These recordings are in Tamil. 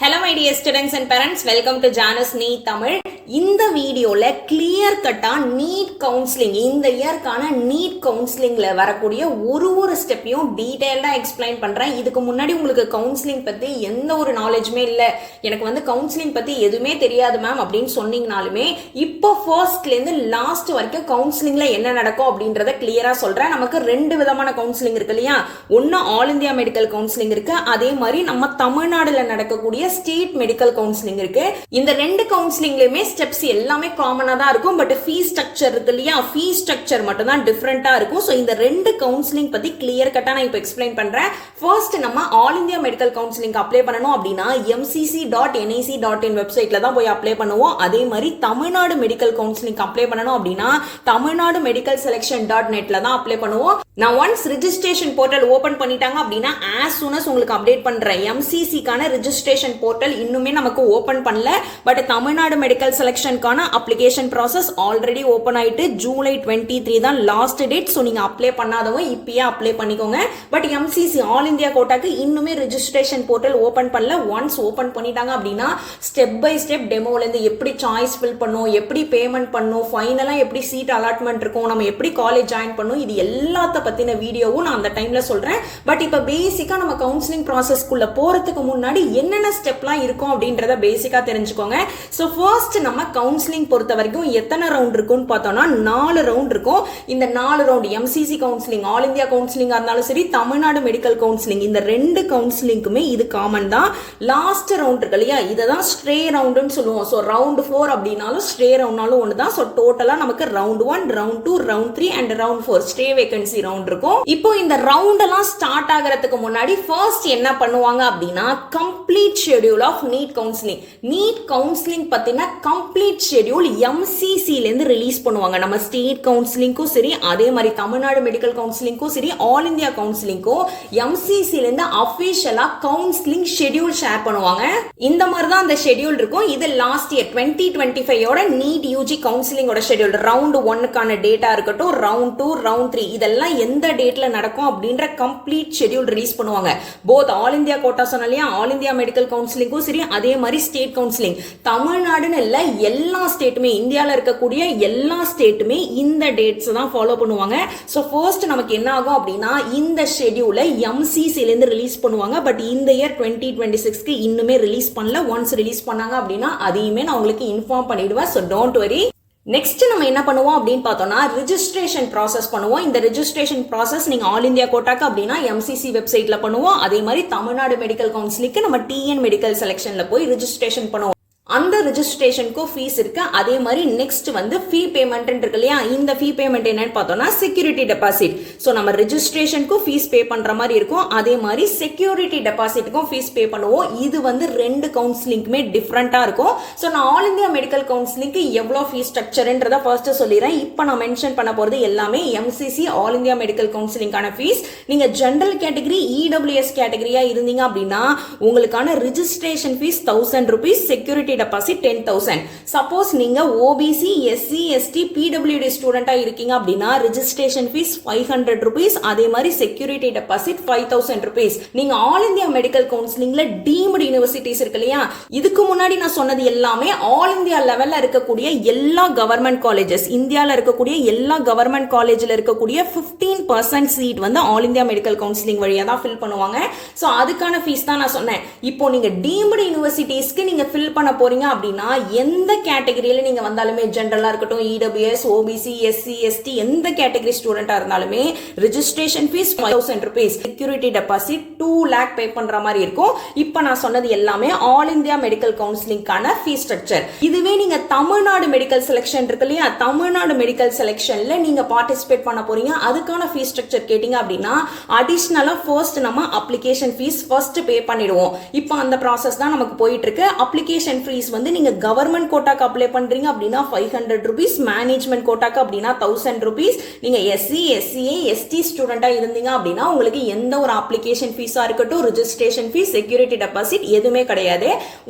Hello my dear students and parents, welcome to Janus NEET Tamil. இந்த வீடியோல கிளியர் கட்டா நீட் கவுன்சிலிங் இந்த இயர்க்கான நீட் கவுன்சிலிங்ல வரக்கூடிய ஒரு ஸ்டெப்பையும் டீடைல்டா எக்ஸ்பிளைன் பண்றேன். இதுக்கு முன்னாடி உங்களுக்கு கவுன்சிலிங் பத்தி எந்த ஒரு நாலேஜுமே இல்லை, எனக்கு வந்து கவுன்சிலிங் பத்தி எதுவுமே தெரியாது மேம் அப்படின்னு சொன்னீங்கனாலுமே இப்போ ஃபர்ஸ்ட்ல இருந்து லாஸ்ட் வரைக்கும் கவுன்சிலிங்ல என்ன நடக்கும் அப்படின்றத கிளியரா சொல்றேன். நமக்கு ரெண்டு விதமான கவுன்சிலிங் இருக்கு இல்லையா, ஒன்னு ஆல் இந்தியா மெடிக்கல் கவுன்சிலிங் இருக்கு, அதே மாதிரி நம்ம தமிழ்நாடுல நடக்கக்கூடிய ஸ்டேட் மெடிக்கல் கவுன்சிலிங் இருக்கு. இந்த ரெண்டு கவுன்சிலிங்லயுமே ஸ்டெப்ஸ் எல்லாமே காமனா தான் இருக்கும், பட் ஃபீஸ் ஸ்ட்ரக்சர் இருக்கு இல்லையா, ஃபீஸ் ஸ்ட்ரக்சர் மட்டும் தான் டிஃபரெண்டா இருக்கும். ஸோ இந்த ரெண்டு கவுன்சிலிங் பத்தி கிளியர் கட்டா நான் இப்போ எக்ஸ்பிளைன் பண்றேன். ஃபர்ஸ்ட் நம்ம all India medical counselling apply பண்ணணும் அப்படின்னா mcc.nic.in வெப்சைட்ல தான் போய் அப்ளை பண்ணுவோம். அதே மாதிரி தமிழ்நாடு மெடிக்கல் கவுன்சிலிங் அப்ளை பண்ணணும் அப்படின்னா தமிழ்நாடு மெடிக்கல் செலக்ஷன்.netல தான் அப்ளை பண்ணுவோம். நான் ஒன்ஸ் ரிஜிஸ்ட்ரேஷன் போர்ட்டல் ஓபன் பண்ணிட்டாங்க அப்படின்னா as soon as உங்களுக்கு அப்டேட் பண்றேன். MCC-க்கான ரிஜிஸ்ட்ரேஷன் போர்ட்டல் இன்னுமே நமக்கு ஓபன் பண்ணல, பட் தமிழ்நாடு மெடிக்கல் செலக்ஷனுக்கான அப்ளிகேஷன் ப்ராசஸ் ஆல்ரெடி ஓபன் ஆயிட்டு ஜூலை 23 தான் லாஸ்ட் டேட். ஸோ நீங்க அப்ளை பண்ணாதவங்க இப்பயே அப்ளை பண்ணிக்கோங்க. பட் எம்சிசி ஆல் இந்தியா கோட்டாக்கு இன்னுமே ரிஜிஸ்ட்ரேஷன் போர்ட்டல் ஓபன் பண்ணல. ஒன்ஸ் ஓபன் பண்ணிட்டாங்க அப்படின்னா ஸ்டெப் பை ஸ்டெப் டெமோல இருந்து எப்படி சாய்ஸ் ஃபில் பண்ணும், எப்படி பேமெண்ட் பண்ணும், ஃபைனலா எப்படி சீட் அலாட்மெண்ட் இருக்கும், நம்ம எப்படி காலேஜ் ஜாயின் பண்ணும், இது எல்லாத்த பத்தின வீடியோவும் நான் அந்த டைம்ல சொல்றேன். பட் இப்ப பேசிக்கா நம்ம கவுன்சிலிங் ப்ராசஸ்க்குள்ள போறதுக்கு முன்னாடி என்னென்ன ஸ்டெப்லாம் இருக்கும் அப்படின்றத பேசிக்கா தெரிஞ்சுக்கோங்க. ஸோ ஃபர்ஸ்ட் நம்ம கவுன்சிலிங் பொறுத்த வரைக்கும் எத்தனை ரவுண்ட் இருக்குன்னு பார்த்தோம்னா 4 ரவுண்ட் இருக்கும். இந்த 4 round MCC counselling, all India கவுன்சிலிங்கா இருந்தாலும் சரி, தமிழ்நாடு மெடிக்கல் கவுன்சிலிங், இந்த ரெண்டு கவுன்சிலிங்குமே இது காமன் தான். லாஸ்ட் ரவுண்ட் இருக்கு இல்லையா, இதை தான் ஸ்ட்ரே ரவுண்டுன்னு சொல்லுவோம். ஸோ ரவுண்ட் 4 அப்படின்னாலும் ஸ்ட்ரே ரவுண்ட்னாலும் ஒன்று தான். ஸோ டோட்டலா நமக்கு round 1, round 2, round 3 and round 4 stray vacancy round இருக்கும். இப்போ இந்த ரவுண்ட் எல்லாம் ஸ்டார்ட் ஆகிறதுக்கு முன்னாடி ஃபர்ஸ்ட் என்ன பண்ணுவாங்க அப்படின்னா complete schedule of NEET counselling. NEET counselling பத்தின கம்ப்ளீட் ஷெட்யூல் எம்சிசில இருந்து ரிலீஸ் பண்ணுவாங்க. நம்ம ஸ்டேட் கவுன்சிலிங்கும் சரி, அதே மாதிரி தமிழ்நாடு மெடிக்கல் கவுன்சிலிங்கும் சரி, ஆல் இந்தியா கவுன்சிலிங்கும் எம்சிசில இருந்து அபிஷியலா கவுன்சிலிங் ஷெட்யூல் ஷேர் பண்ணுவாங்க. இந்த மாதிரி தான் அந்த ஷெட்யூல் இருக்கும். இது லாஸ்ட் இயர் 2025 நீட் யூஜி கவுன்சிலிங்கோட ஷெட்யூல். ரவுண்ட் 1க்கான டேட்டா இருக்கட்டும், ரவுண்ட் 2, ரவுண்ட் 3 இதெல்லாம் எந்த டேட்ல நடக்கும் அப்படின்ற கம்ப்ளீட் ஷெட்யூல் ரிலீஸ் பண்ணுவாங்க. போத் ஆல் இந்தியா கோட்டா சொன்னாலே ஆல் இந்தியா மெடிக்கல் கவுன்சிலிங்கும் சரி, அதே மாதிரி ஸ்டேட் கவுன்சிலிங். தமிழ்நாடுன்னு இல்ல, எல்லா ஸ்டேட்டுமே, இந்தியாவில் இருக்கக்கூடிய எல்லா ஸ்டேட்டுமே இந்த டேட்ஸ் தான் ஃபாலோ பண்ணுவாங்க. ஸோ ஃபர்ஸ்ட் நமக்கு என்ன ஆகும் அப்படின்னா இந்த ஷெட்யூலை எம்சிசில இருந்து ரிலீஸ் பண்ணுவாங்க. பட் இந்த இயர் 2026க்கு இன்னுமே ரிலீஸ் பண்ணல. ஒன்ஸ் ரிலீஸ் பண்ணாங்க அப்படின்னா அதையுமே நான் உங்களுக்கு இன்ஃபார்ம் பண்ணிடுவேன். So don't worry. நெக்ஸ்ட் நம்ம என்ன பண்ணுவோம் அப்படின்னு பார்த்தோம்னா ரிஜிஸ்ட்ரேஷன் ப்ராசஸ் பண்ணுவோம். இந்த ரிஜிஸ்ட்ரேஷன் ப்ராசஸ் நீங்க ஆல் இந்தியா கோட்டாக்கு அப்படின்னா எம்சிசி வெப்சைட்ல பண்ணுவோம். அதே மாதிரி தமிழ்நாடு மெடிக்கல் கவுன்சிலிங்க்கு நம்ம டிஎன் மெடிக்கல் செலக்ஷன்ல போய் ரிஜிஸ்ட்ரேஷன் பண்ணுவோம். அந்த ரிஜிஸ்ட்ரேஷனுக்கும் ஃபீஸ் இருக்கு. அதே மாதிரி நெக்ஸ்ட் வந்து ஃபீ பேமெண்ட் இருக்கு இல்லையா, இந்த ஃபீ பேமெண்ட் என்னன்னு பார்த்தோம்னா செக்யூரிட்டி டெபாசிட். ஸோ நம்ம ரிஜிஸ்ட்ரேஷனுக்கும் ஃபீஸ் பே பண்ற மாதிரி இருக்கும், அதே மாதிரி செக்யூரிட்டி டெபாசிட்டுக்கும் ஃபீஸ் பே பண்ணுவோம். இது வந்து ரெண்டு கவுன்சிலிங்க்குமே டிஃப்ரெண்டா இருக்கும். ஸோ நான் ஆல் இந்தியா மெடிக்கல் கவுன்சிலிங்க்கு எவ்வளோ ஃபீஸ் ஸ்ட்ரக்சர்ன்றத ஃபர்ஸ்ட் சொல்லிடுறேன். இப்போ நான் மென்ஷன் பண்ண போறது எல்லாமே எம்சிசி ஆல் இந்தியா மெடிக்கல் கவுன்சிலிங்கான ஃபீஸ். நீங்க ஜெனரல் கேட்டகரி, இடபிள்யூஎஸ் கேட்டகரியா இருந்தீங்க அப்படின்னா உங்களுக்கான registration fees 1000 rupees, security deposit 10,000. Suppose நீங்க ஓபிசி, எஸ்சி, எஸ்டி, பிடபிள்யூடி ஸ்டூடெண்டா இருக்கீங்க அப்படின்னா ரிஜிஸ்ட்ரேஷன் ஃபீஸ் 500 rupees, அதே மாதிரி செக்யூரிட்டி டெபாசிட் 5000 rupees. நீங்க ஆல் இந்தியா மெடிக்கல் கவுன்சிலிங்ல டீம்டு யூனிவர்சிட்டிஸ் இருக்கு இல்லையா, இதுக்கு முன்னாடி நான் சொன்னது எல்லாமே ஆல் இந்தியா லெவல்ல இருக்கக்கூடிய எல்லா கவர்மெண்ட் காலேஜஸ், இந்தியால இருக்கக்கூடிய எல்லா கவர்மெண்ட் காலேஜ்ல இருக்கக்கூடிய 15% சீட் வந்து ஆல் இந்தியா மெடிக்கல் கவுன்சிலிங் வழியா தான் ஃபில் பண்ணுவாங்க. சோ அதுக்கான ஃபீஸ் தான் நான் சொன்னேன். இப்போ நீங்க டீம்டு யூனிவர்சிட்டிஸ்க்கு நீங்க ஃபில் பண்ண போறீங்க அப்படின்னா எந்த கேட்டகரியில நீங்க வந்தாலுமே, ஜெனரலா இருக்கட்டும், இடபிள்யூஎஸ், ஓபிசி, எஸ்சி, எஸ்டி, எந்த கேட்டகரி ஸ்டூடெண்டா இருந்தாலுமே registration fees 5000 rupees, security deposit 2 lakh pay பண்ற மாதிரி இருக்கும். இப்போ நான் சொன்னது எல்லாமே ஆல் இந்தியா மெடிக்கல் கவுன்சிலிங்கான ஃபீஸ் ஸ்ட்ரக்சர். இதுவே நீங்க தமிழ்நாடு மெடிக்கல் செலக்ஷன் இருக்கு இல்லையா, தமிழ்நாடு மெடிக்கல் செலக்ஷன்ல நீங்க பார்ட்டிசிபேட் பண்ண போறீங்க, அதுக்கான ஃபீஸ் ஸ்ட்ரக்சர் கேட்டீங்க அப்படின்னா அடிஷனலா ஃபர்ஸ்ட் நம்ம அப்ளிகேஷன் ஃபீஸ் ஃபர்ஸ்ட் பே பண்ணிடுவோம். இப்போ அந்த ப்ராசஸ் தான் நமக்கு போயிட்டு இருக்கு. அப்ளிகேஷன் ஃபீஸ் ஃபீஸ் வந்து நீங்க கவர்மெண்ட் கோட்டாக்கு அப்ளை பண்றீங்க அப்படின்னா 500 rupees, மேனேஜ்மெண்ட் கோட்டாக்கு அப்படின்னா 1000 rupees. நீங்க எஸ்சி எஸ்சிஏ எஸ்டி ஸ்டூடெண்டா இருந்தீங்க அப்படின்னா உங்களுக்கு எந்த ஒரு அப்ளிகேஷன் ஃபீஸா இருக்கட்டும், ரிஜிஸ்ட்ரேஷன் ஃபீஸ், செக்யூரிட்டி டெபாசிட் எதுவுமே கிடையாது.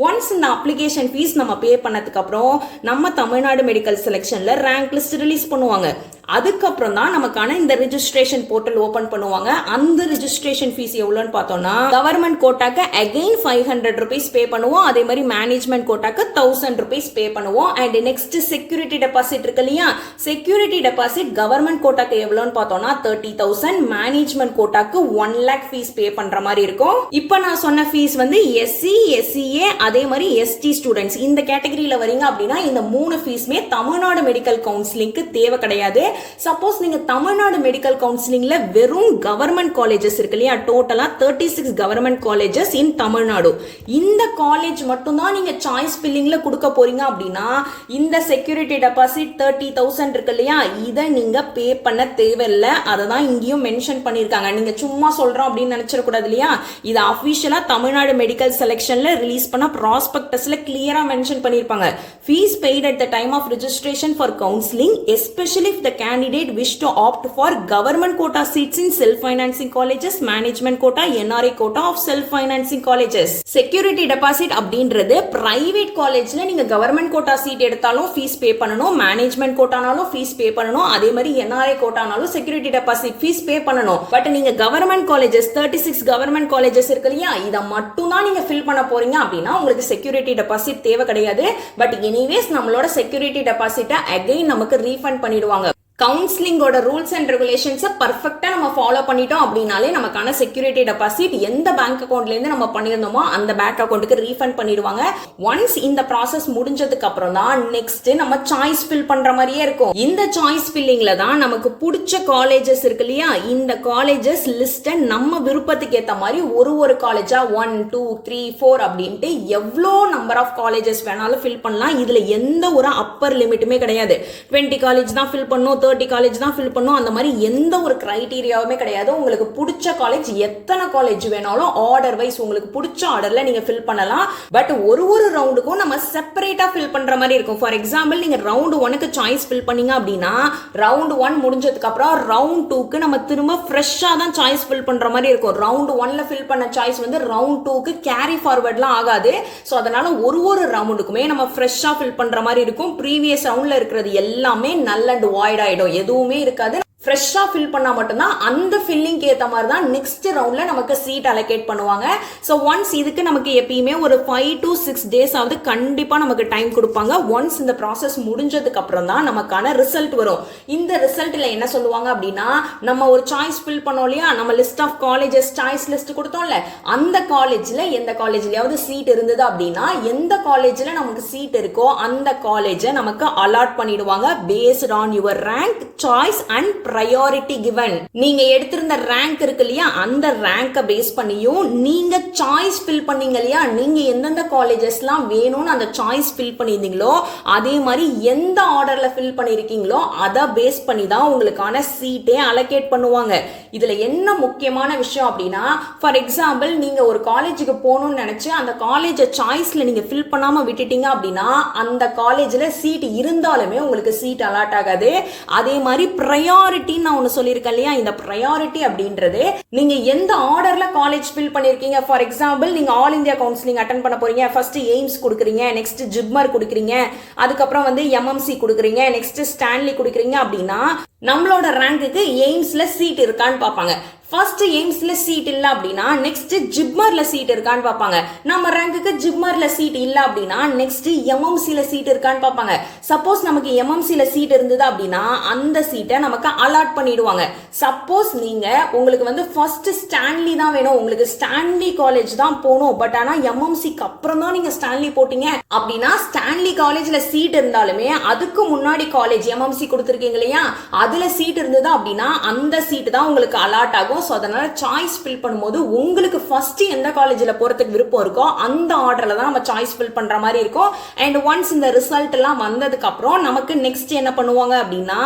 ஒன்ஸ் இந்த அப்ளிகேஷன் ஃபீஸ் நம்ம பே பண்ணதுக்கு அப்புறம் நம்ம தமிழ்நாடு மெடிக்கல் செலெக்ஷன்ல ரேங்க் லிஸ்ட் ரிலீஸ் பண்ணுவாங்க. அதுக்கப்புறம் தான் நமக்கான இந்த ரிஜிஸ்ட்ரேஷன் போர்ட்டல் ஓபன் பண்ணுவாங்க. அந்த ரிஜிஸ்ட்ரேஷன் ஃபீஸ் எவ்வளவுன்னு பார்த்தோம்னா கவர்மெண்ட் கோட்டாக்கு அகைன் 500 rupees பே பண்ணுவோம். அதே மாதிரி மேனேஜ்மெண்ட் கோட்டாக்கு 1000 rupees பே பண்ணுவோம். அண்ட் நெக்ஸ்ட் செக்யூரிட்டி டெபாசிட் இருக்கு இல்லையா, செக்யூரிட்டி டெபாசிட் கவர்மெண்ட் கோட்டாக்கு எவ்வளவுன்னு பார்த்தோம்னா 30,000, மேனேஜ்மெண்ட் கோட்டாக்கு 1 lakh ஃபீஸ் பே பண்ற மாதிரி இருக்கும். இப்போ நான் சொன்ன ஃபீஸ் வந்து எஸ்சி எஸ்சிஏ அதே மாதிரி எஸ்டி ஸ்டூடெண்ட்ஸ் இந்த கேட்டகரியில வரீங்க அப்படின்னா இந்த 3 ஃபீஸ்மே தமிழ்நாடு மெடிக்கல் கவுன்சிலிங்க்கு தேவை கிடையாது. சப்போஸ் நீங்க தமிழ்நாடு மெடிக்கல் கவுன்சிலிங்ல வெறும் கவர்மெண்ட் காலேஜஸ் இருக்கு இல்லையா, டோட்டலா 36 கவர்மெண்ட் காலேஜஸ் இன் தமிழ்நாடு, இந்த காலேஜ் மட்டும் தான் நீங்க சாய்ஸ் ஃபில்லிங்ல கொடுக்க போறீங்க அப்படின்னா இந்த செக்யூரிட்டி டெபாசிட் 30,000 இருக்கு இல்லையா, இதை நீங்க பே பண்ண தேவையில்லை. அதை தான் இங்கேயும் மென்ஷன் பண்ணிருக்காங்க. நீங்க சும்மா சொல்றோம் அப்படின்னு நினைச்சிடக்கூடாது இல்லையா, இது அபிஷியலா தமிழ்நாடு மெடிக்கல் செலெக்ஷன்ல ரிலீஸ் பண்ண ப்ராஸ்பெக்டஸ்ல கிளியரா மென்ஷன் பண்ணிருப்பாங்க. Fees paid at the time of registration for counselling especially if the candidate wish to opt for government quota seats in self-financing colleges, management quota, NRI quota of self-financing colleges. Security deposit அப்படின்றது private collegeல நீங்க government quota seat எடுத்தாலும் fees pay பண்ணணும், management quotaனாலும் fees pay பண்ணணும், அதே மாதிரி NRI quotaனாலும் security deposit fees pay பண்ணணும். பட் நீங்க government colleges 36 government colleges இருக்கு இல்லையா, இத மட்டும் தான் நீங்க fill பண்ண போறீங்க அப்படின்னா உங்களுக்கு security deposit தேவை கிடையாது. பட் எனிவேஸ் நம்மளோட security deposit அகைன் நமக்கு ரீஃபண்ட் பண்ணிடுவாங்க. கவுன்சிலிங்கோட ரூல்ஸ் அண்ட் ரெகுலேஷன்ஸை பர்ஃபெக்டா நம்ம ஃபாலோ பண்ணிட்டோம் அப்படின்னாலே நமக்கான செக்யூரிட்டி டெபாசிட் எந்த பேங்க் அக்கௌண்ட்ல இருந்து நம்ம பண்ணியிருந்தோமோ அந்த பேங்க் அக்கௌண்ட்டுக்கு ரீஃபண்ட் பண்ணிடுவாங்க. ஒன்ஸ் இந்த ப்ராசஸ் முடிஞ்சதுக்கு அப்புறம் தான் நெக்ஸ்ட் நம்ம சாய்ஸ் ஃபில் பண்ற மாதிரியே இருக்கும். இந்த சாய்ஸ் ஃபில்லிங்ல தான் நமக்கு பிடிச்ச காலேஜஸ் இருக்கு இல்லையா, இந்த காலேஜஸ் லிஸ்ட்டை நம்ம விருப்பத்துக்கு ஏற்ற மாதிரி ஒரு காலேஜா 1 2 3 4 அப்படின்ட்டு எவ்வளோ நம்பர் ஆஃப் காலேஜஸ் வேணாலும் ஃபில் பண்ணலாம். இதுல எந்த ஒரு அப்பர் லிமிட்டுமே கிடையாது. 20 காலேஜ் தான் ஃபில் பண்ணும், 30 காலேஜ் தான் ஃபில் பண்ணும், அந்த மாதிரி எந்த ஒரு கிரைட்டீரியாவுமே கிடையாது. உங்களுக்கு பிடிச்ச காலேஜ் எத்தனை காலேஜ் வேணாலும் ஆர்டர் வைஸ் உங்களுக்கு பிடிச்ச ஆர்டர்ல நீங்க ஃபில் பண்ணலாம். பட் ஒரு ரவுண்டுக்கும் நம்ம செப்பரேட்டா ஃபில் பண்ற மாதிரி இருக்கும். ஃபார் எக்ஸாம்பிள் நீங்க ரவுண்ட் 1க்கு சாய்ஸ் ஃபில் பண்ணீங்க அப்படின்னா ரவுண்ட் 1 முடிஞ்சதுக்கு அப்புறம் ரவுண்ட் 2க்கு நம்ம திரும்ப ஃப்ரெஷ்ஷா தான் சாய்ஸ் ஃபில் பண்ற மாதிரி இருக்கும். ரவுண்ட் 1ல ஃபில் பண்ண சாய்ஸ் வந்து ரவுண்ட் 2க்கு கேரி ஃபார்வர்ட்லாம் ஆகாது. ஸோ அதனால ஒரு ரவுண்டுக்குமே நம்ம ஃப்ரெஷ்ஷா ஃபில் பண்ற மாதிரி இருக்கும். ப்ரீவியஸ் ரவுண்ட்ல இருக்கிறது எல்லாமே நல் அண்ட் வாய்ட் ஆயிடும், எதுவுமே இருக்காது. ஃப்ரெஷ்ஷா ஃபில் பண்ணா மட்டும்தான் அந்த ஃபில்லிங் ஏற்ற மாதிரி தான் நெக்ஸ்ட் ரவுண்ட்ல நமக்கு சீட் அலோகேட் பண்ணுவாங்க. ஸோ ஒன்ஸ் இதுக்கு நமக்கு எப்பயுமே ஒரு 5 to 6 days ஆகுது கண்டிப்பா நமக்கு டைம் கொடுப்பாங்க. ஒன்ஸ் இந்த ப்ராசஸ் முடிஞ்சதுக்கு அப்புறம் தான் நமக்கான ரிசல்ட் வரும். இந்த ரிசல்ட்ல என்ன சொல்லுவாங்க அப்படின்னா, நம்ம ஒரு சாய்ஸ் ஃபில் பண்ணோம் இல்லையா, நம்ம list of colleges choice list கொடுத்தோம்ல, அந்த காலேஜ்ல எந்த காலேஜ்லயாவது சீட் இருந்தது அப்படின்னா எந்த காலேஜ்ல நமக்கு சீட் இருக்கோ அந்த காலேஜை நமக்கு அலாட் பண்ணிடுவாங்க based on your rank, choice and priority given. நீங்க எடுத்திருந்த ரேங்க் இருக்கு இல்லையா, அந்த ரேங்கை பேஸ் பண்ணியும் நீங்க சாய்ஸ் ஃபில் பண்ணீங்க இல்லையா, நீங்க எந்தெந்த காலேஜஸ்லாம் வேணும்னு அந்த சாய்ஸ் ஃபில் பண்ணியிருந்தீங்களோ அதே மாதிரி எந்த ஆர்டர்ல ஃபில் பண்ணிருக்கீங்களோ அதை பேஸ் பண்ணி தான் உங்களுக்கான சீட்டே அலோகேட் பண்ணுவாங்க. இதுல என்ன முக்கியமான விஷயம் அப்படின்னா, ஃபார் எக்ஸாம்பிள் நீங்க ஒரு காலேஜுக்கு போகணும்னு நினைச்சு அந்த காலேஜை சாய்ஸ்ல நீங்க ஃபில் பண்ணாம விட்டுட்டீங்க அப்படின்னா அந்த காலேஜ்ல சீட் இருந்தாலுமே உங்களுக்கு சீட் அலாட் ஆகாது. அதே மாதிரி ப்ரையாரிட்டி நான் ஒன்னு சொல்லியிருக்கேன் இல்லையா, இந்த ப்ரையாரிட்டி அப்படின்றது நீங்க எந்த ஆர்டர்ல காலேஜ் ஃபில் பண்ணிருக்கீங்க. ஃபார் எக்ஸாம்பிள் நீங்க ஆல் இந்தியா கவுன்சிலிங் அட்டெண்ட் பண்ண போறீங்க, ஃபர்ஸ்ட் எய்ம்ஸ் கொடுக்குறீங்க, நெக்ஸ்ட் ஜிப்மர் கொடுக்குறீங்க, அதுக்கப்புறம் வந்து எம்எம்சி கொடுக்குறீங்க, நெக்ஸ்ட் ஸ்டான்லி கொடுக்குறீங்க அப்படின்னா நம்மளோட ரேங்குக்கு எய்ம்ஸ்ல சீட் இருக்கான்னு பார்ப்பாங்க. ஃபர்ஸ்ட் எய்ம்ஸ்ல சீட் இல்ல அப்படின்னா நெக்ஸ்ட் ஜிப்மர்ல சீட் இருக்கான்னு பார்ப்பாங்க. நம்ம ரேங்குக்கு ஜிப்மர்ல சீட் இல்ல அப்படின்னா நெக்ஸ்ட் எம்எம்சில சீட் இருக்கான்னு பார்ப்பாங்க. சப்போஸ் நமக்கு எம்எம்சில சீட் இருந்தது அப்படின்னா அந்த சீட்டை நமக்கு அலாட் பண்ணிடுவாங்க. சப்போஸ் நீங்க உங்களுக்கு வந்து ஃபர்ஸ்ட் ஸ்டான்லி தான் வேணும், உங்களுக்கு ஸ்டான்லி காலேஜ் தான் போகணும், பட் ஆனா எம்எம்சிக்கு அப்புறம் தான் நீங்க ஸ்டான்லி போட்டீங்க அப்படின்னா ஸ்டான்லி காலேஜ்ல சீட் இருந்தாலுமே அதுக்கு முன்னாடி காலேஜ் எம்எம்சி கொடுத்துருக்கீங்க இல்லையா, அதுல சீட் இருந்தது அப்படின்னா அந்த சீட் தான் உங்களுக்கு அலாட் ஆகும். சோ அதனால சாய்ஸ் ஃபில் பண்ணும்போது உங்களுக்கு ஃபர்ஸ்ட் எந்த காலேஜ்ல போறதுக்கு விருப்பம் இருக்கோ அந்த ஆர்டர்ல தான் நம்ம சாய்ஸ் ஃபில் பண்ற மாதிரி இருக்கும். அண்ட் ஒன்ஸ் இந்த ரிசல்ட் எல்லாம் வந்ததுக்கு அப்புறம் நமக்கு நெக்ஸ்ட் என்ன பண்ணுவாங்க அப்படின்னா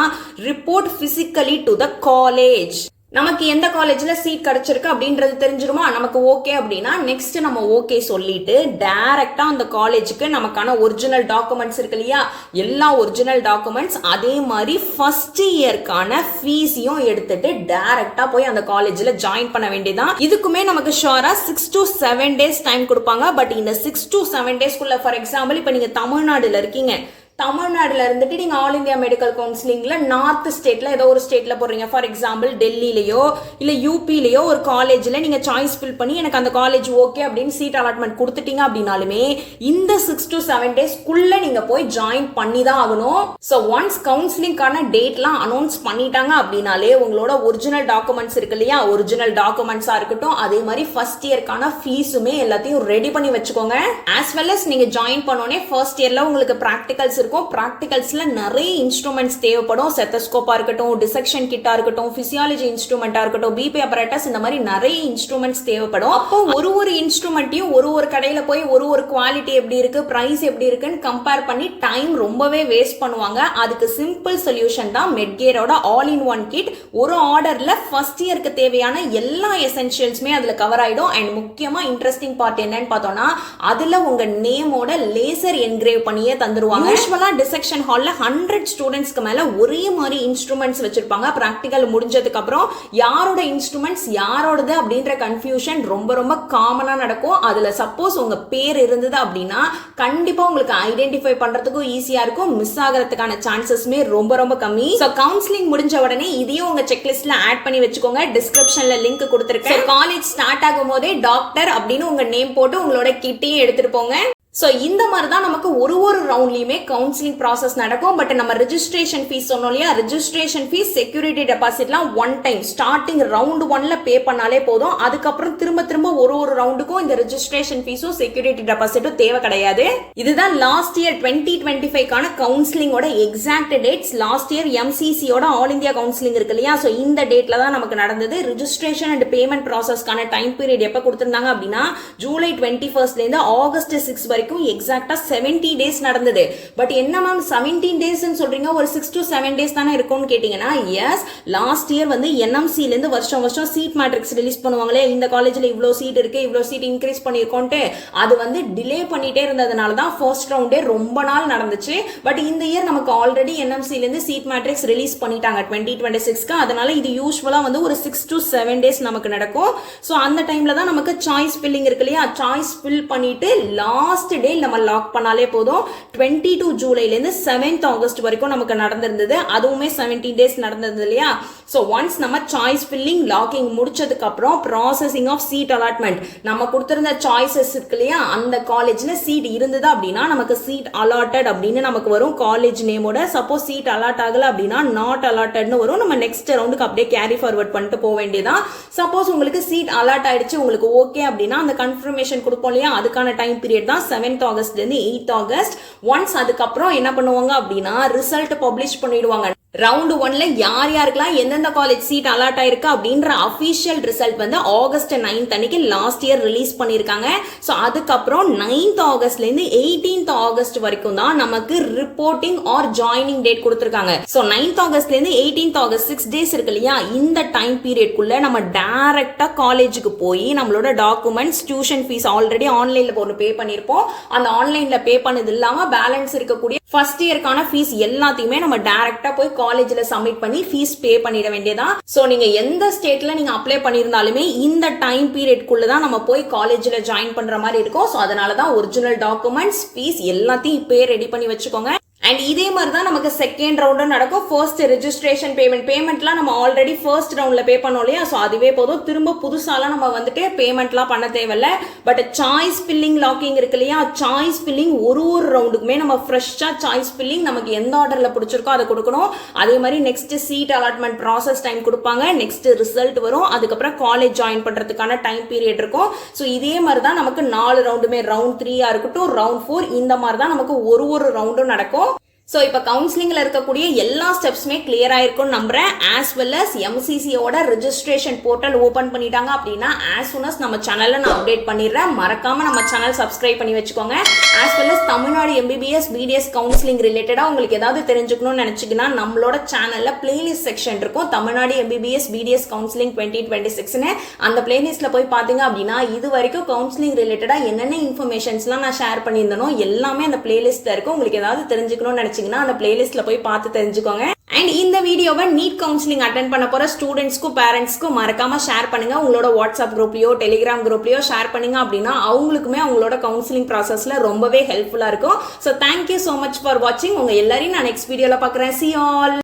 report physically to the college. நமக்கு எந்த காலேஜ்ல சீட் கிடைச்சிருக்கு அப்படின்றது தெரிஞ்சிருமா? நமக்கு ஓகே அப்படின்னா நெக்ஸ்ட் நம்ம ஓகே சொல்லிட்டு டைரக்டா அந்த காலேஜுக்கு நமக்கான ஒரிஜினல் டாக்குமெண்ட்ஸ் இருக்கு இல்லையா, எல்லா ஒரிஜினல் டாக்குமெண்ட்ஸ் அதே மாதிரி ஃபர்ஸ்ட் இயர்க்கான ஃபீஸையும் எடுத்துட்டு டைரக்டா போய் அந்த காலேஜ்ல ஜாயின் பண்ண வேண்டியதான். இதுக்குமே நமக்கு ஷுவரா 6 to 7 days டைம் கொடுப்பாங்க. பட் இந்த 6 to 7 daysக்குள்ள ஃபார் எக்ஸாம்பிள் இப்ப நீங்க தமிழ்நாடுல இருக்கீங்க, தமிழ்நாடுல இருந்துட்டு நீங்க ஆல் இந்தியா மெடிக்கல் கவுன்சிலிங்ல நார்த் ஸ்டேட்ல ஏதோ ஒரு ஸ்டேட்ல போடுறீங்க, ஃபார் எக்ஸாம்பிள் டெல்லியிலயோ இல்ல யூபிலயோ ஒரு காலேஜ்ல நீங்க சாய்ஸ் ஃபில் பண்ணி எனக்கு அந்த காலேஜ் ஓகே அப்படின்னு சீட் அலாட்மெண்ட் கொடுத்துட்டீங்க அப்படின்னாலுமே இந்த 6 to 7 daysக்குள்ள நீங்க போய் ஜாயின் பண்ணி தான் ஆகணும். ஸோ ஒன்ஸ் கவுன்சிலிங்கான டேட்லாம் அனௌன்ஸ் பண்ணிட்டாங்க அப்படின்னாலே உங்களோட ஒரிஜினல் டாக்குமெண்ட்ஸ் இருக்கு இல்லையா, ஒரிஜினல் டாக்குமெண்ட்ஸா இருக்கட்டும், அதே மாதிரி ஃபர்ஸ்ட் இயர்க்கான ஃபீஸுமே எல்லாத்தையும் ரெடி பண்ணி வச்சுக்கோங்க. ஆஸ் வெல் அஸ் நீங்க ஜாயின் பண்ணோனே ஃபர்ஸ்ட் இயர்ல உங்களுக்கு ப்ராக்டிகல்ஸ் இருக்கும். பிராக்டிகல்ஸ்ல நிறைய இன்ஸ்ட்ருமெண்ட்ஸ் தேவைப்படும். ஸ்டெத்தஸ்கோப்பா இருக்கட்டும், டிசெக்ஷன் கிட்டா இருக்கட்டும், பிசியாலஜி இன்ஸ்ட்ருமெண்டா இருக்கட்டும், பிபி அப்பரேட்டஸ், இந்த மாதிரி நிறைய இன்ஸ்ட்ருமெண்ட்ஸ் தேவைப்படும். அப்போ ஒரு இன்ஸ்ட்ருமெண்ட்டையும் ஒரு கடையில போய் ஒரு குவாலிட்டி எப்படி இருக்கு, பிரைஸ் எப்படி இருக்குன்னு கம்பேர் பண்ணி டைம் ரொம்பவே வேஸ்ட் பண்ணுவாங்க. அதுக்கு சிம்பிள் சொல்யூஷன் தான் மெட்கேரோட ஆல் இன் ஒன் கிட். ஒரு ஆர்டர்ல ஃபர்ஸ்ட் இயருக்கு தேவையான எல்லா எசென்ஷியல்ஸுமே அதுல கவர் ஆயிடும். அண்ட் முக்கியமா இன்ட்ரெஸ்டிங் பார்ட் என்னன்னு பார்த்தோம்னா அதுல உங்க நேமோட லேசர் என்கிரேவ் பண்ணியே தந்துருவாங்க. டிசெக்ஷன் ஹால்ல 100 ஸ்டூடெண்ட்ஸ்க்கு மேல ஒரே மாதிரி இன்ஸ்ட்ருமெண்ட்ஸ் வச்சிருப்பாங்க. பிராக்டிகல் முடிஞ்சதுக்கு அப்புறம் யாரோட இன்ஸ்ட்ருமெண்ட்ஸ் யாரோடது அப்படின்ற கன்ஃபியூஷன் ரொம்ப காமனா நடக்கும். அதுல சப்போஸ் உங்க பேர் இருந்தது அப்படின்னா கண்டிப்பா உங்களுக்கு ஐடென்டிஃபை பண்றதுக்கும் ஈஸியா இருக்கும். மிஸ் ஆகிறதுக்கான சான்சஸ்மே ரொம்ப கம்மி. சோ கவுன்சிலிங் முடிஞ்ச உடனே இதையும் உங்க செக்லிஸ்ட்ல ஆட் பண்ணி வச்சுக்கோங்க. டிஸ்கிரிப்ஷன்ல லிங்க் கொடுத்திருக்கேன். காலேஜ் ஸ்டார்ட் ஆகும் போதே டாக்டர் அப்படின்னு உங்க நேம் போட்டு உங்களோட கிட்டையும் எடுத்துட்டு போங்க. ஸோ இந்த மாதிரி தான் நமக்கு ஒரு ரவுண்ட்லையுமே கவுன்சிலிங் ப்ராசஸ் நடக்கும். பட் நம்ம ரெஜிஸ்ட்ரேஷன் ஃபீஸ் சொன்னோம் இல்லையா, ரெஜிஸ்ட்ரேஷன் ஃபீஸ் செக்யூரிட்டி டெபாசிட்லாம் ஒன் டைம் ஸ்டார்டிங் ரவுண்ட் 1ல பே பண்ணாலே போதும். அதுக்கப்புறம் திரும்ப ஒரு ரவுண்டுக்கும் இந்த ரெஜிஸ்ட்ரேஷன் ஃபீஸும் செக்யூரிட்டி டெபாசிட்டும் தேவை கிடையாது. இதுதான் லாஸ்ட் இயர் 2025க்கான கவுன்சிலிங்கோட எக்ஸாக்ட் டேட்ஸ். லாஸ்ட் இயர் எம்சிசியோட ஆல் இந்தியா கவுன்சிலிங் இருக்கு இல்லையா, ஸோ இந்த டேட்ல தான் நமக்கு நடந்தது. ரெஜிஸ்ட்ரேஷன் அண்ட் பேமெண்ட் ப்ராசஸ்க்கான டைம் பீரியட் எப்போ கொடுத்திருந்தாங்க அப்படின்னா ஜூலை 21st இருந்து ஆகஸ்ட் 6 வரைக்கும் எக்ஸாக்ட்டா 70 days நடந்தது. பட் என்ன மேம் 17 days சொல்றீங்க, ஒரு 6 to 7 days தானே இருக்கும்னு கேட்டீங்கன்னா, எஸ் லாஸ்ட் இயர் வந்து என்எம்சி ல இருந்து வருஷம் சீட் மேட்ரிக்ஸ் ரிலீஸ் பண்ணுவாங்களே, இந்த காலேஜ்ல இவ்ளோ சீட் இருக்கு, இவ்ளோ சீட் இன்க்ரீஸ் பண்ணிருக்கோம்ட்டு அது வந்து டிலே பண்ணிட்டே இருந்ததுனால தான் ஃபர்ஸ்ட் ரவுண்டே ரொம்ப நாள் நடந்துச்சு. பட் இந்த இயர் நமக்கு ஆல்ரெடி என்எம்சி ல இருந்து சீட் மேட்ரிக்ஸ் ரிலீஸ் பண்ணிட்டாங்க 2026க்கு. அதனால இது யூசுவலா வந்து ஒரு 6 to 7 days நமக்கு நடக்கும். சோ அந்த டைம்ல தான் நமக்கு சாய்ஸ் ஃபில்லிங் இருக்கு இல்லையா, சாய்ஸ் ஃபில் பண்ணிட்டு லாஸ்ட் டே நம்ம லாக் பண்ணாலே போதும். 22 ஜூலைல இருந்து 7th ஆகஸ்ட் வரைக்கும் நமக்கு நடந்திருந்தது. அதுவுமே 17 days நடந்தது இல்லையா. சோ ஒன்ஸ் நம்ம சாய்ஸ் ஃபில்லிங் லாக்கிங் முடிச்சதுக்கு அப்புறம் ப்ராசஸிங் ஆஃப் சீட் அலாட்மெண்ட், நம்ம கொடுத்திருந்த சாய்ஸஸ் இருக்கு இல்லையா, அந்த காலேஜ்ல சீட் இருந்தது அப்படின்னா நமக்கு சீட் அலாட்டட் அப்படின்னு நமக்கு வரும் காலேஜ் நேமோட. சப்போஸ் சீட் அலாட் ஆகல அப்படின்னா நாட் அலாட்டட்னு வரும். நம்ம நெக்ஸ்ட் ரவுண்டுக்கு அப்படியே கேரி ஃபார்வர்ட் பண்ணிட்டு போக வேண்டியதான். சப்போஸ் உங்களுக்கு சீட் அலாட் ஆயிடுச்சு, உங்களுக்கு ஓகே அப்படின்னா அந்த கன்ஃபர்மேஷன் கொடுப்போம் இல்லையா, அதுக்கான டைம் பீரியட் தான் 7th ஆகஸ்ட்ல இருந்து 8th ஆகஸ்ட். ஒன்ஸ் அதுக்கப்புறம் என்ன பண்ணுவாங்க அப்படின்னா ரிசல்ட் பப்ளிஷ் பண்ணிடுவாங்க. ரவுண்ட் 1ல யாருக்கெல்லாம் எந்தெந்த காலேஜ் சீட் அலாட் ஆயிருக்கு அப்படின்ற அபிஷியல் ரிசல்ட் வந்து ஆகஸ்ட் 9th அன்னைக்கு லாஸ்ட் இயர் ரிலீஸ் பண்ணிருக்காங்க. சோ அதுக்கப்புறம் 9th ஆகஸ்ட்ல இருந்து 18th ஆகஸ்ட் வரைக்கும் தான் நமக்கு ரிப்போர்ட்டிங் ஆர் ஜாயினிங் டேட் கொடுத்திருக்காங்க. சோ 9th ஆகஸ்ட்ல இருந்து 18th ஆகஸ்ட் 6 days இருக்கு இல்லையா, இந்த டைம் பீரியட்குள்ள நம்ம டைரக்டா காலேஜுக்கு போய் நம்மளோட டாக்குமெண்ட்ஸ், டியூஷன் ஃபீஸ் ஆல்ரெடி ஆன்லைன்ல போட்டு பே பண்ணிருப்போம், அந்த ஆன்லைன்ல பே பண்ணது இல்லாம பேலன்ஸ் இருக்கக்கூடிய ஃபர்ஸ்ட் இயர்க்கான ஃபீஸ் எல்லாத்தையுமே நம்ம டைரக்டா போய் காலேஜ்ல சப்மிட் பண்ணி ஃபீஸ் பே பண்ணிட வேண்டியதான். சோ நீங்க எந்த ஸ்டேட்ல நீங்க அப்ளை பண்ணிருந்தாலுமே இந்த டைம் பீரியட்குள்ள தான் நம்ம போய் காலேஜ்ல ஜாயின் பண்ற மாதிரி இருக்கும். சோ அதனால தான் ஒரிஜினல் டாக்குமெண்ட்ஸ், ஃபீஸ் எல்லாத்தையும் இப்பவே ரெடி பண்ணி வச்சுக்கோங்க. அண்ட் இதே மாதிரி தான் நமக்கு செகண்ட் ரவுண்டும் நடக்கும். ஃபர்ஸ்ட் ரெஜிஸ்ட்ரேஷன் பேமெண்ட்லாம் நம்ம ஆல்ரெடி ஃபர்ஸ்ட் ரவுண்ட்ல பே பண்ணோம் இல்லையா, ஸோ அதுவே போதும். திரும்ப புதுசாலாம் நம்ம வந்துட்டு பேமெண்ட்லாம் பண்ண தேவையில்ல. பட் சாய்ஸ் ஃபில்லிங் லாக்கிங் இருக்கு இல்லையா, சாய்ஸ் ஃபில்லிங் ஒரு ரவுண்டுக்குமே நம்ம ஃப்ரெஷ்ஷா சாய்ஸ் ஃபில்லிங் நமக்கு எந்த ஆர்டர்ல பிடிச்சிருக்கோ அதை கொடுக்கணும். அதே மாதிரி next seat allotment process time கொடுப்பாங்க, நெக்ஸ்ட் ரிசல்ட் வரும், அதுக்கப்புறம் காலேஜ் ஜாயின் பண்றதுக்கான டைம் பீரியட் இருக்கும். ஸோ இதே மாதிரி தான் நமக்கு 4 ரவுண்டுமே, ரவுண்ட் 3 இருக்கட்டும், ரவுண்ட் 4, இந்த மாதிரி தான் நமக்கு ஒரு ரவுண்டும் நடக்கும். ஸோ இப்போ கவுன்சிலிங்கில் இருக்கக்கூடிய எல்லா ஸ்டெப்ஸுமே கிளியர் ஆயிருக்கும்னு நம்புறேன். ஆஸ் வெல் அஸ் எம்சிசியோட ரெஜிஸ்ட்ரேஷன் போர்ட்டல் ஓப்பன் பண்ணிட்டாங்க அப்படின்னா ஆஸ் சூன் அஸ் நம்ம சேனலில் நான் அப்டேட் பண்ணிடுறேன். மறக்காம நம்ம சேனல் சப்ஸ்கிரைப் பண்ணி வச்சுக்கோங்க. As well as Tamil Nadu MBBS BDS counselling ரிலேட்டடாக உங்களுக்கு ஏதாவது தெரிஞ்சுக்கணும்னு நினச்சிங்கன்னா நம்மளோட சேனலில் பிளேலிஸ்ட் செக்ஷன் இருக்கும். தமிழ்நாடு எம்பிபிஎஸ் பிடிஎஸ் கவுன்சிலிங் 2026ன்னு அந்த பிளேலிஸ்ட்டில் போய் பார்த்தீங்க அப்படின்னா இது வரைக்கும் கவுன்சிலிங் ரிலேட்டடாக என்னென்ன இன்ஃபர்மேஷன்ஸ்லாம் நான் ஷேர் பண்ணியிருந்தனோ எல்லாமே அந்த பிளேலிஸ்ட்டில் இருக்கும். உங்களுக்கு ஏதாவது தெரிஞ்சுக்கணும்னு நினச்சிங்கன்னா அந்த பிளேலிஸ்ட்ல போய் பார்த்து தெரிஞ்சுக்கோங்க. அண்ட் இந்த வீடியோவை நீட் கவுன்சிலிங் அட்டென்ட் பண்ண போற ஸ்டூடெண்ட்ஸ்க்கும் பேரண்ட்ஸ்க்கும் மறக்காம ஷேர் பண்ணுங்க. உங்களோட வாட்ஸ்அப் குரூப்லயோ டெலிகிராம் குரூப்லயோ ஷேர் பண்ணீங்க அப்படின்னா அவங்களுக்குமே அவங்களோட கவுன்சிலிங் ப்ராசஸ்ல ரொம்பவே ஹெல்ப்ஃபுல்லா இருக்கும். So thank you so much for வாட்சிங். உங்க எல்லாரையும் நான் நெக்ஸ்ட் வீடியோல பார்க்குறேன். See you all.